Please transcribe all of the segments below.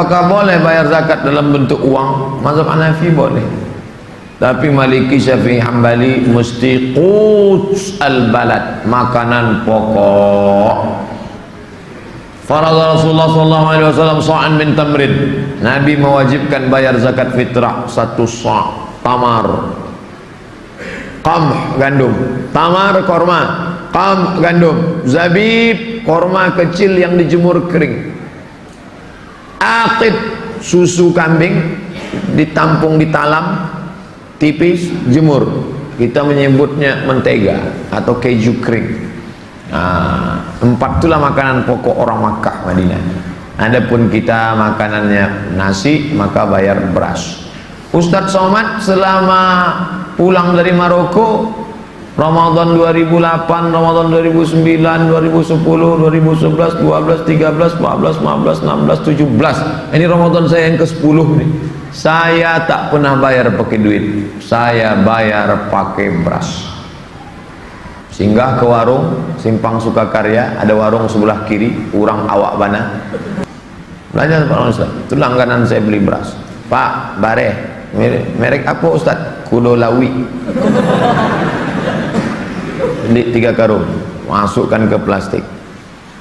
Apakah boleh bayar zakat dalam bentuk uang? Mazhab Hanafi boleh. Tapi Maliki, Syafi'i, Hambali mesti quts al-balad, makanan pokok. Faradha Rasulullah sallallahu alaihi wasallam sa'an min tamrin. Nabi mewajibkan bayar zakat fitrah 1 sa'. Tamar, qamh gandum, tamar korma, qamh gandum, zabib korma kecil yang dijemur kering, aqid susu kambing ditampung di talam tipis jemur, kita menyebutnya mentega atau keju kering. Nah, 4 itulah makanan pokok orang Makkah Madinah. Adapun kita makanannya nasi, maka bayar beras. Ustadz Somad selama pulang dari Maroko, Ramadan 2008, Ramadan 2009, 2010, 2011, 12, 13, 14, 15, 16, 17. Ini Ramadan saya yang ke-10 nih. Saya tak pernah bayar pakai duit, saya bayar pakai beras. Singgah ke warung Simpang Sukakarya, ada warung sebelah kiri, urang awak bana. Belanja Pak Ustaz, itu langganan saya beli beras. Pak, bare. Merek apa Ustaz? Kulolawi. Beli 3 karung, masukkan ke plastik.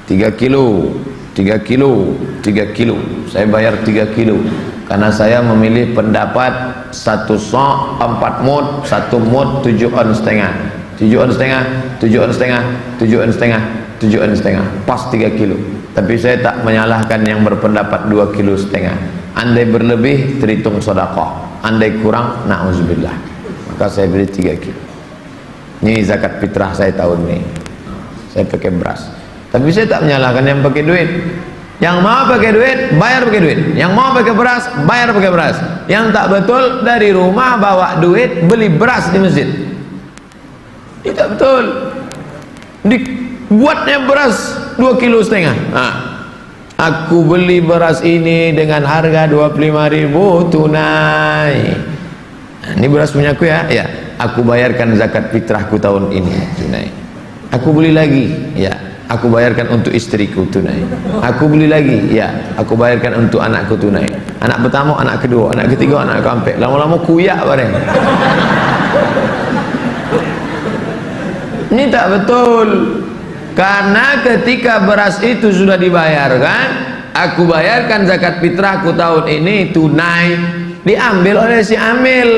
3 kilo, 3 kilo, 3 kilo. Saya bayar 3 kilo karena saya memilih pendapat 1 sa' 4 mud, 1 mud 7 on setengah, 7 on setengah, 7 on setengah, 7 on setengah, 7 on setengah, pas 3 kilo. Tapi saya tak menyalahkan yang berpendapat 2 kilo setengah. Andai berlebih terhitung sedekah, andai kurang na'udzubillah, maka saya beli 3 kilo. Ini zakat fitrah saya tahun ini, saya pakai beras. Tapi saya tak menyalahkan yang pakai duit. Yang mau pakai duit, bayar pakai duit. Yang mau pakai beras, bayar pakai beras. Yang tak betul, dari rumah bawa duit, beli beras di masjid. Ini tak betul. Dibuatnya beras 2 kilo setengah. Nah, aku beli beras ini dengan harga 25.000 tunai. Nah, ini beras punya aku ya. Ya, aku bayarkan zakat fitrahku tahun ini tunai. Aku beli lagi, ya, aku bayarkan untuk istriku tunai. Aku beli lagi, ya, aku bayarkan untuk anakku tunai. Anak pertama, anak kedua, anak ketiga, anak keempat. Lama-lama kuyak bareng. Ini tak betul. Karena ketika beras itu sudah dibayarkan, aku bayarkan zakat fitrahku tahun ini tunai, diambil oleh si amil,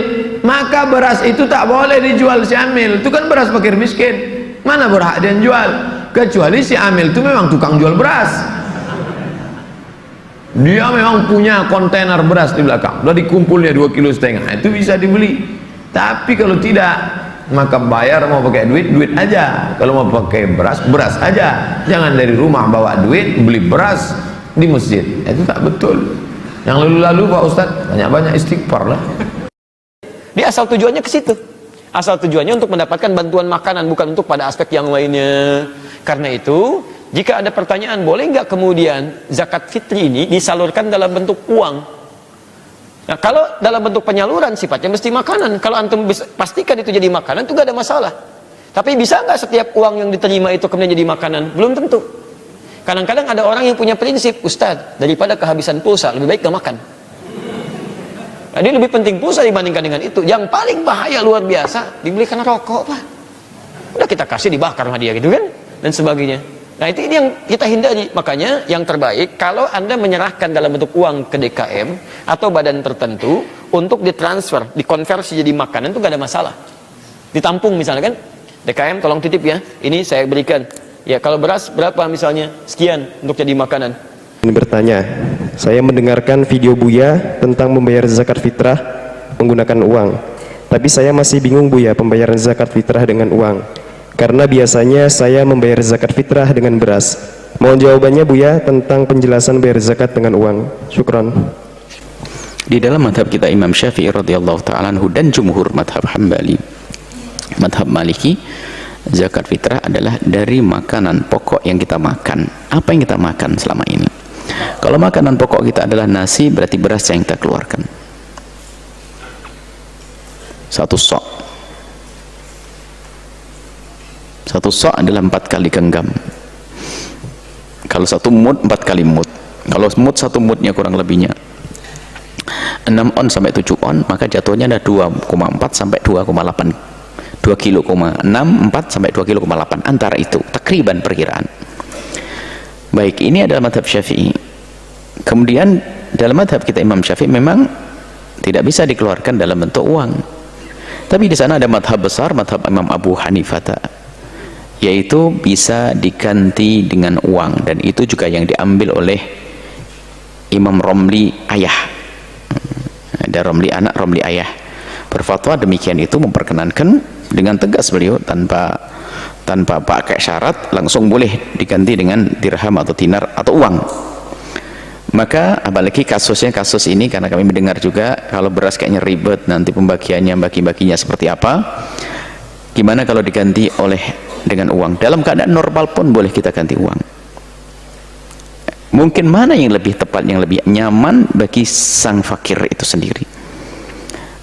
maka beras itu tak boleh dijual si amil. Itu kan beras fakir miskin, mana berhak dia jual? Kecuali si amil itu memang tukang jual beras, dia memang punya kontainer beras di belakang, udah dikumpulnya 2 kilo setengah, itu bisa dibeli. Tapi kalau tidak, maka bayar mau pakai duit, duit aja. Kalau mau pakai beras, beras aja. Jangan dari rumah bawa duit, beli beras di masjid. Itu tak betul. Yang lalu-lalu Pak Ustadz, banyak-banyak istighfar lah. Dia asal tujuannya ke situ. Asal tujuannya untuk mendapatkan bantuan makanan, bukan untuk pada aspek yang lainnya. Karena itu, jika ada pertanyaan, boleh nggak kemudian zakat fitri ini disalurkan dalam bentuk uang? Nah, kalau dalam bentuk penyaluran sifatnya mesti makanan. Kalau antum pastikan itu jadi makanan, itu gak ada masalah. Tapi bisa nggak setiap uang yang diterima itu kemudian jadi makanan? Belum tentu. Kadang-kadang ada orang yang punya prinsip, Ustadz, daripada kehabisan pulsa, lebih baik gak makan. Nah, dia lebih penting pulsa dibandingkan dengan itu. Yang paling bahaya luar biasa, dibelikan rokok, Pak. Udah kita kasih, dibakar sama dia gitu kan, dan sebagainya. Nah, itu yang kita hindari. Makanya yang terbaik kalau Anda menyerahkan dalam bentuk uang ke DKM atau badan tertentu untuk ditransfer, dikonversi jadi makanan, itu gak ada masalah. Ditampung misalnya kan, DKM tolong titip ya, ini saya berikan. Ya, kalau beras berapa misalnya, sekian untuk jadi makanan. Ini bertanya, saya mendengarkan video Buya tentang membayar zakat fitrah menggunakan uang. Tapi saya masih bingung Buya pembayaran zakat fitrah dengan uang. Karena biasanya saya membayar zakat fitrah dengan beras. Mohon jawabannya Buya tentang penjelasan bayar zakat dengan uang. Syukron. Di dalam madhab kita Imam Syafi'i radhiyallahu ta'ala anhu dan jumhur madhab Hambali, madhab Maliki, zakat fitrah adalah dari makanan pokok yang kita makan. Apa yang kita makan selama ini? Kalau makanan pokok kita adalah nasi, berarti beras yang kita keluarkan 1 sok. 1 sok adalah 4 kali genggam. Kalau 1 mud, 4 kali mud. Kalau mud, satu mudnya kurang lebihnya 6 on sampai 7 on, maka jatuhnya ada 2,4 sampai 2,8, 2 kilo, 4 sampai 2 kilo, 8 antara itu takriban perkiraan. Baik, ini adalah madhab Syafi'i. Kemudian dalam madhab kita Imam Syafi'i memang tidak bisa dikeluarkan dalam bentuk uang, tapi di sana ada madhab besar, madhab Imam Abu Hanifah, yaitu bisa diganti dengan uang, dan itu juga yang diambil oleh Imam Romli ayah. Ada Romli anak, Romli ayah berfatwa demikian, itu memperkenankan dengan tegas beliau tanpa pakai syarat, langsung boleh diganti dengan dirham atau dinar atau uang. Maka apalagi kasus ini, karena kami mendengar juga kalau beras kayaknya ribet nanti pembagiannya, bagi-baginya seperti apa, gimana kalau diganti dengan uang? Dalam keadaan normal pun boleh kita ganti uang. Mungkin mana yang lebih tepat, yang lebih nyaman bagi sang fakir itu sendiri.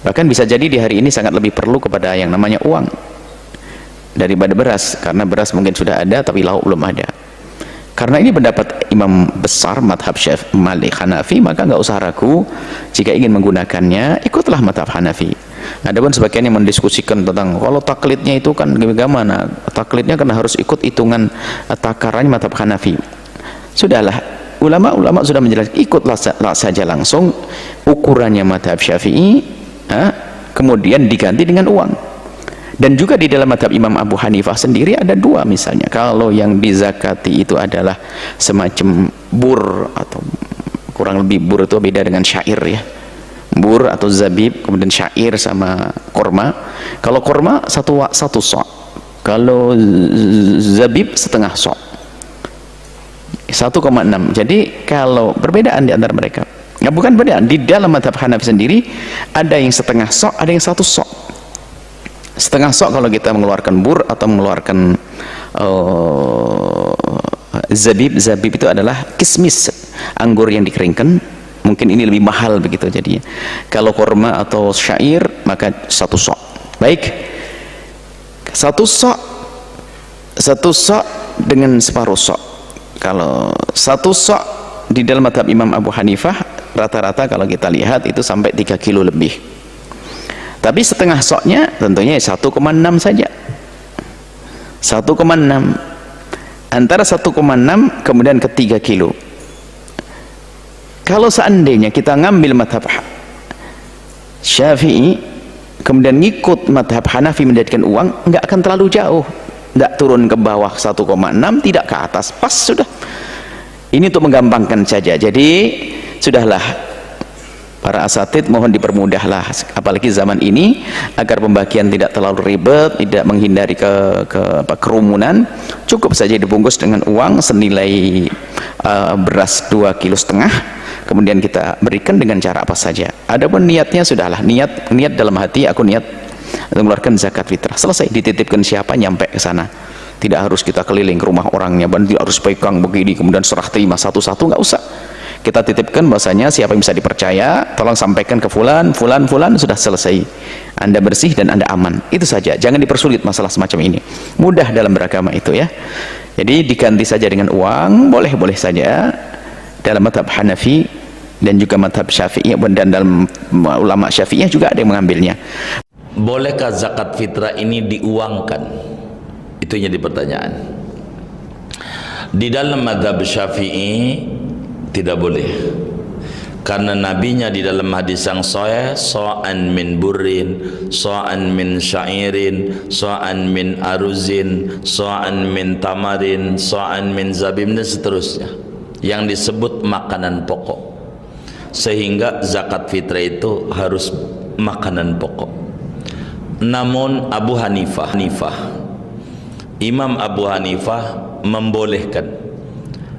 Bahkan bisa jadi di hari ini sangat lebih perlu kepada yang namanya uang daripada beras, karena beras mungkin sudah ada tapi lauk belum ada. Karena ini pendapat imam besar madhab Syafi'i Malik Hanafi, maka nggak usah ragu jika ingin menggunakannya, ikutlah madhab Hanafi. Adapun sebagian yang mendiskusikan tentang kalau taklidnya itu kan bagaimana, taklidnya kan harus ikut hitungan takarannya madhab Hanafi. Sudahlah, ulama sudah menjelaskan, ikutlah saja langsung ukurannya madhab Syafi'i, kemudian diganti dengan uang. Dan juga di dalam madhab Imam Abu Hanifah sendiri ada dua, misalnya kalau yang dizakati itu adalah semacam bur, atau kurang lebih bur itu beda dengan syair ya, bur atau zabib, kemudian syair sama korma. Kalau korma satu sok, kalau zabib setengah sok, 1,6. Jadi kalau perbedaan di antara mereka, ya bukan perbedaan, di dalam madhab Hanafi sendiri ada yang setengah sok, ada yang satu sok. Setengah sok kalau kita mengeluarkan bur atau mengeluarkan zabib itu adalah kismis, anggur yang dikeringkan, mungkin ini lebih mahal begitu jadinya. Kalau korma atau syair maka satu sok. Baik, satu sok dengan separuh sok. Kalau satu sok di dalam madhab Imam Abu Hanifah rata-rata kalau kita lihat itu sampai 3 kilo lebih. Tapi setengah soknya tentunya 1,6 saja, 1,6, antara 1,6 kemudian ke 3 kilo. Kalau seandainya kita ngambil madhab Syafi'i kemudian ngikut madhab Hanafi menjadikan uang, nggak akan terlalu jauh, nggak turun ke bawah 1,6, tidak ke atas, pas sudah. Ini untuk menggampangkan saja. Jadi sudahlah, para asatid mohon dipermudahlah, apalagi zaman ini, agar pembagian tidak terlalu ribet, tidak menghindari kerumunan. Cukup saja dibungkus dengan uang senilai beras 2,5 kilo, kemudian kita berikan dengan cara apa saja. Adapun niatnya sudahlah, niat dalam hati, aku niat mengeluarkan zakat fitrah, selesai, dititipkan siapa nyampe ke sana. Tidak harus kita keliling ke rumah orangnya, tidak harus pegang begini kemudian serah terima satu-satu, nggak usah. Kita titipkan bahasanya siapa yang bisa dipercaya, tolong sampaikan ke fulan, sudah selesai. Anda bersih dan Anda aman. Itu saja, jangan dipersulit masalah semacam ini. Mudah dalam beragama itu ya. Jadi diganti saja dengan uang, boleh saja dalam madhab Hanafi dan juga madhab Syafi'i, dan dalam ulama Syafi'iyah juga ada yang mengambilnya. Bolehkah zakat fitrah ini diuangkan? Itu yang jadi pertanyaan. Di dalam madhab Syafi'i tidak boleh, karena nabinya di dalam hadis yang sahih, sa'an min burrin, sa'an min syairin, sa'an min aruzin, sa'an min tamarin, sa'an min zabib, dan seterusnya yang disebut makanan pokok, sehingga zakat fitrah itu harus makanan pokok. Namun Imam Abu Hanifah membolehkan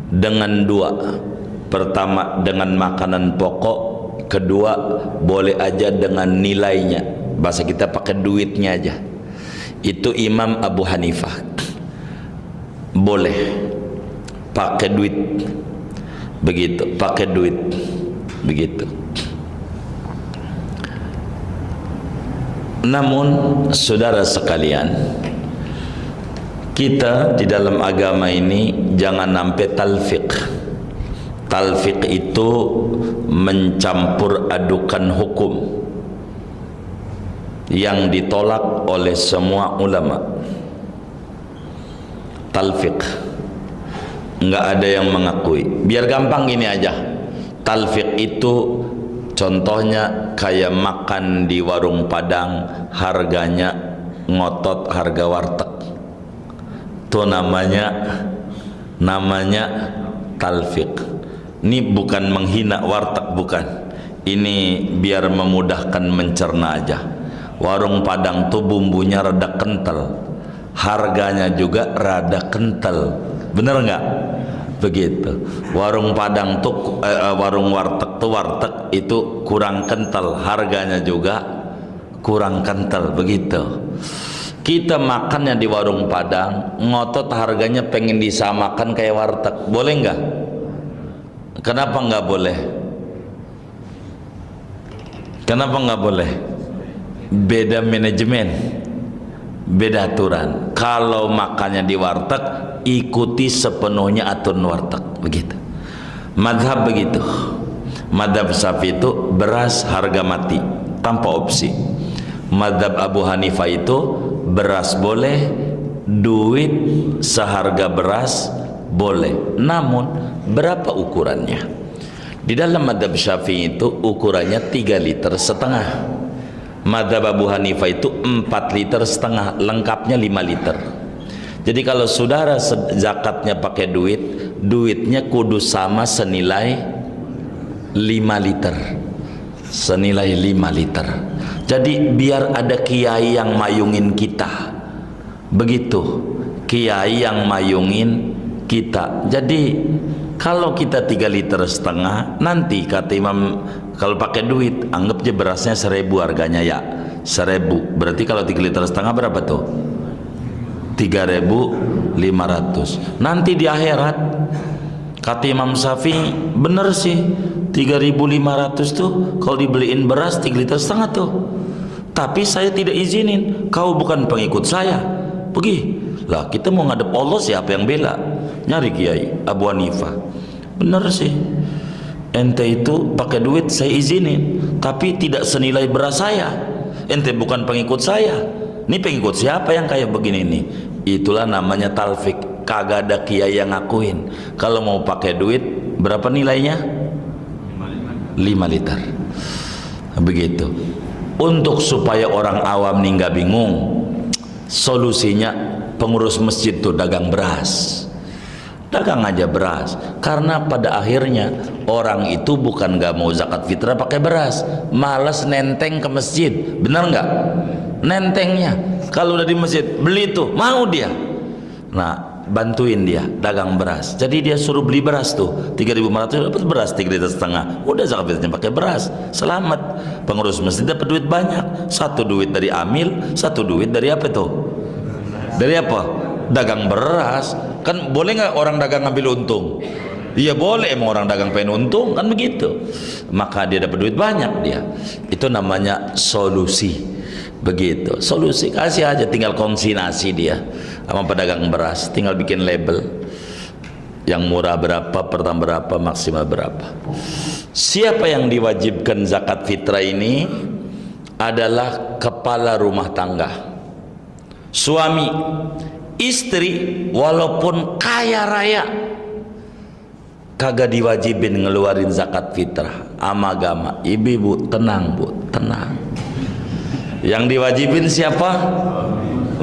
dengan dua. Pertama dengan makanan pokok, kedua boleh aja dengan nilainya, bahasa kita pakai duitnya aja. Itu Imam Abu Hanifah boleh pakai duit begitu, pakai duit begitu. Namun saudara sekalian, kita di dalam agama ini jangan sampai talfiq Talfiq itu mencampur adukan hukum yang ditolak oleh semua ulama. Talfiq nggak ada yang mengakui. Biar gampang gini aja, talfiq itu contohnya kayak makan di warung Padang, harganya ngotot harga warteg. Itu namanya talfiq. Ini bukan menghina warteg, bukan. Ini biar memudahkan mencerna aja. Warung Padang tuh bumbunya rada kental, harganya juga rada kental. Bener nggak? Begitu. Warung Padang tuh warung warteg tuh, warteg itu kurang kental, harganya juga kurang kental. Begitu. Kita makannya di warung Padang, ngotot harganya pengen disamakan kayak warteg, boleh nggak? Kenapa nggak boleh? Kenapa nggak boleh? Beda manajemen, beda aturan. Kalau makannya di warteg, ikuti sepenuhnya aturan warteg. Begitu. Madhab begitu. Madhab Syafi'i itu beras harga mati tanpa opsi. Madhab Abu Hanifah itu beras boleh, duit seharga beras boleh. Namun berapa ukurannya? Di dalam madhab Syafi'i itu ukurannya 3,5 liter. Madhab Abu Hanifah itu 4,5 liter, lengkapnya 5 liter. Jadi kalau saudara zakatnya pakai duit, duitnya kudu sama senilai 5 liter. Senilai 5 liter. Jadi biar ada kiai yang mayungin kita. Begitu. Kiai yang mayungin kita. Jadi kalau kita 3,5 liter, nanti kata Imam, kalau pakai duit anggap aja berasnya 1.000 harganya ya, 1.000. Berarti kalau 3,5 liter berapa tuh? 3.500. Nanti di akhirat kata Imam Syafi'i, bener sih 3.500 tuh kalau dibeliin beras 3,5 liter tuh. Tapi saya tidak izinin, kau bukan pengikut saya. Pergi. Lah kita mau ngadep Allah, siapa yang bela? Nyari Kiai Abu Hanifah. Bener sih, ente itu pakai duit saya izinin, tapi tidak senilai beras saya. Ente bukan pengikut saya. Ini pengikut siapa yang kayak begini nih? Itulah namanya talfik. Kagak ada kiai yang ngakuin. Kalau mau pakai duit berapa nilainya? 5 liter. Begitu. Untuk supaya orang awam nih nggak bingung, solusinya pengurus masjid tuh dagang beras. Dagang aja beras. Karena pada akhirnya orang itu bukan nggak mau zakat fitrah pakai beras, malas nenteng ke masjid. Benar nggak? Nentengnya kalau udah di masjid beli tuh mau dia. Nah, bantuin dia dagang beras. Jadi dia suruh beli beras tuh 3.500, dapat beras 3,5 liter. Udah zakat fitrahnya pakai beras. Selamat. Pengurus masjid dapat duit banyak. Satu duit dari amil, satu duit dari apa tuh? Dari apa? Dagang beras. Kan boleh nggak orang dagang ngambil untung? Iya boleh, emang orang dagang pengen untung kan begitu. Maka dia dapat duit banyak dia. Itu namanya solusi. Begitu. Solusi kasih aja, tinggal konsignasi dia sama pedagang beras, tinggal bikin label. Yang murah berapa, pertama berapa, maksimal berapa. Siapa yang diwajibkan zakat fitrah ini adalah kepala rumah tangga. Suami, istri walaupun kaya raya kagak diwajibin ngeluarin zakat fitrah. Agama ibu-ibu tenang bu, tenang. Yang diwajibin siapa?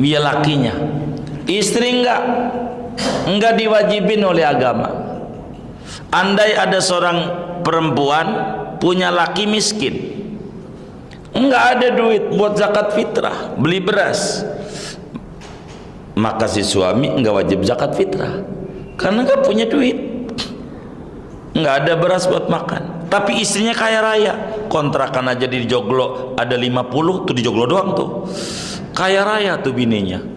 Dia lakinya. Istri enggak diwajibin oleh agama. Andai ada seorang perempuan punya laki miskin, enggak ada duit buat zakat fitrah, beli beras, maka si suami enggak wajib zakat fitrah karena enggak punya duit, enggak ada beras buat makan. Tapi istrinya kaya raya, kontrakan aja di Joglo ada 50 tuh, di Joglo doang tuh, kaya raya tuh bininya.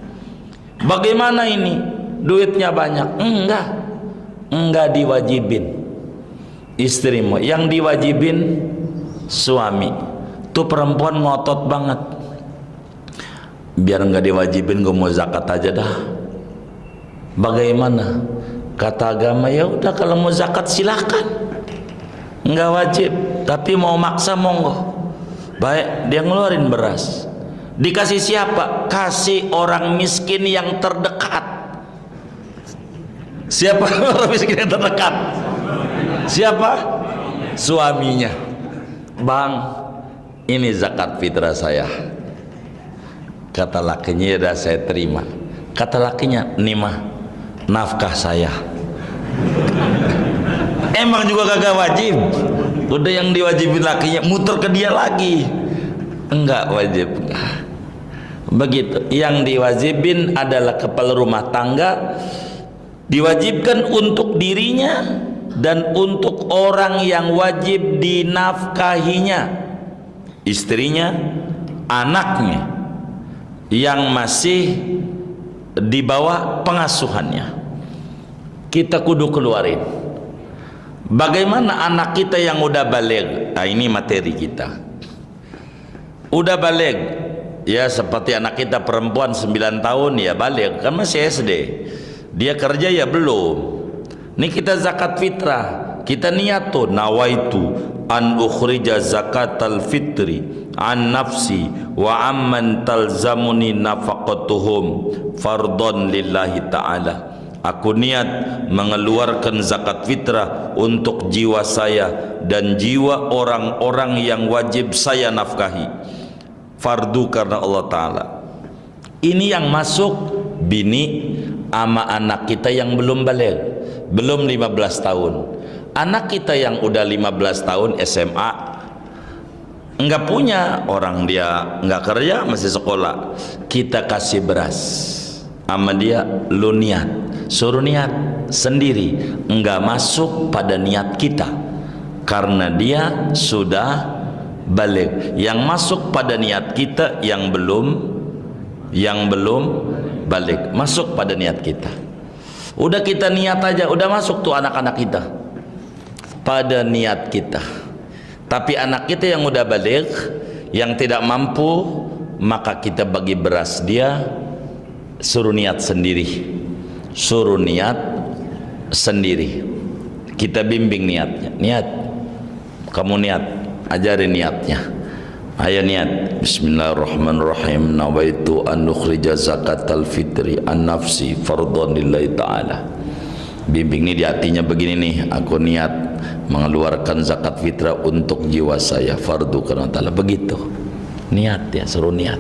Bagaimana ini? Duitnya banyak? Enggak diwajibin istrimu, yang diwajibin suami. Tuh perempuan ngotot banget, biar enggak diwajibin gue mau zakat aja dah. Bagaimana? Kata agama, ya udah kalau mau zakat silahkan. Enggak wajib, tapi mau maksa monggo. Baik, dia ngeluarin beras. Dikasih siapa? Kasih orang miskin yang terdekat. Siapa orang miskin yang terdekat? Siapa? Suaminya. Bang, ini zakat fitrah saya. Kata lakinya, udah saya terima. Kata lakinya, nih mah nafkah saya. Emang juga kagak wajib. Udah yang diwajibin lakinya muter ke dia lagi. Enggak wajib. Begitu. Yang diwajibin adalah kepala rumah tangga, diwajibkan untuk dirinya dan untuk orang yang wajib dinafkahinya, istrinya, anaknya yang masih di bawah pengasuhannya. Kita kudu keluarin. Bagaimana anak kita yang udah baligh? Nah, ini materi kita. Udah baligh, ya seperti anak kita perempuan 9 tahun ya baligh, kan masih SD. Dia kerja ya belum. Ini kita zakat fitrah. Kita niat tuh, nawaitu an ukhrija zakatal fitri an nafsi wa amman talzamuni nafaqatuhum fardhon lillahi ta'ala. Aku niat mengeluarkan zakat fitrah untuk jiwa saya dan jiwa orang-orang yang wajib saya nafkahi, fardu karena Allah Ta'ala. Ini yang masuk bini ama anak kita yang belum baligh, belum 15 tahun. Anak kita yang udah 15 tahun SMA, enggak punya, orang dia enggak kerja, masih sekolah, kita kasih beras sama dia, lu niat, suruh niat sendiri, enggak masuk pada niat kita karena dia sudah baligh. Yang masuk pada niat kita yang belum baligh, masuk pada niat kita. Udah kita niat aja, udah masuk tuh anak-anak kita pada niat kita. Tapi anak kita yang udah baligh, yang tidak mampu, maka kita bagi beras dia, suruh niat sendiri, suruh niat sendiri. Kita bimbing niatnya. Niat, kamu niat, ajarin niatnya. Ayo niat. Bismillahirrahmanirrahim. Nawaitu an ukhrija zakatal fitri an nafsi fardhon lillahi ta'ala. Bimbing nih di hatinya begini nih, aku niat mengeluarkan zakat fitrah untuk jiwa saya, fardu karena ta'ala. Begitu niat ya, suruh niat.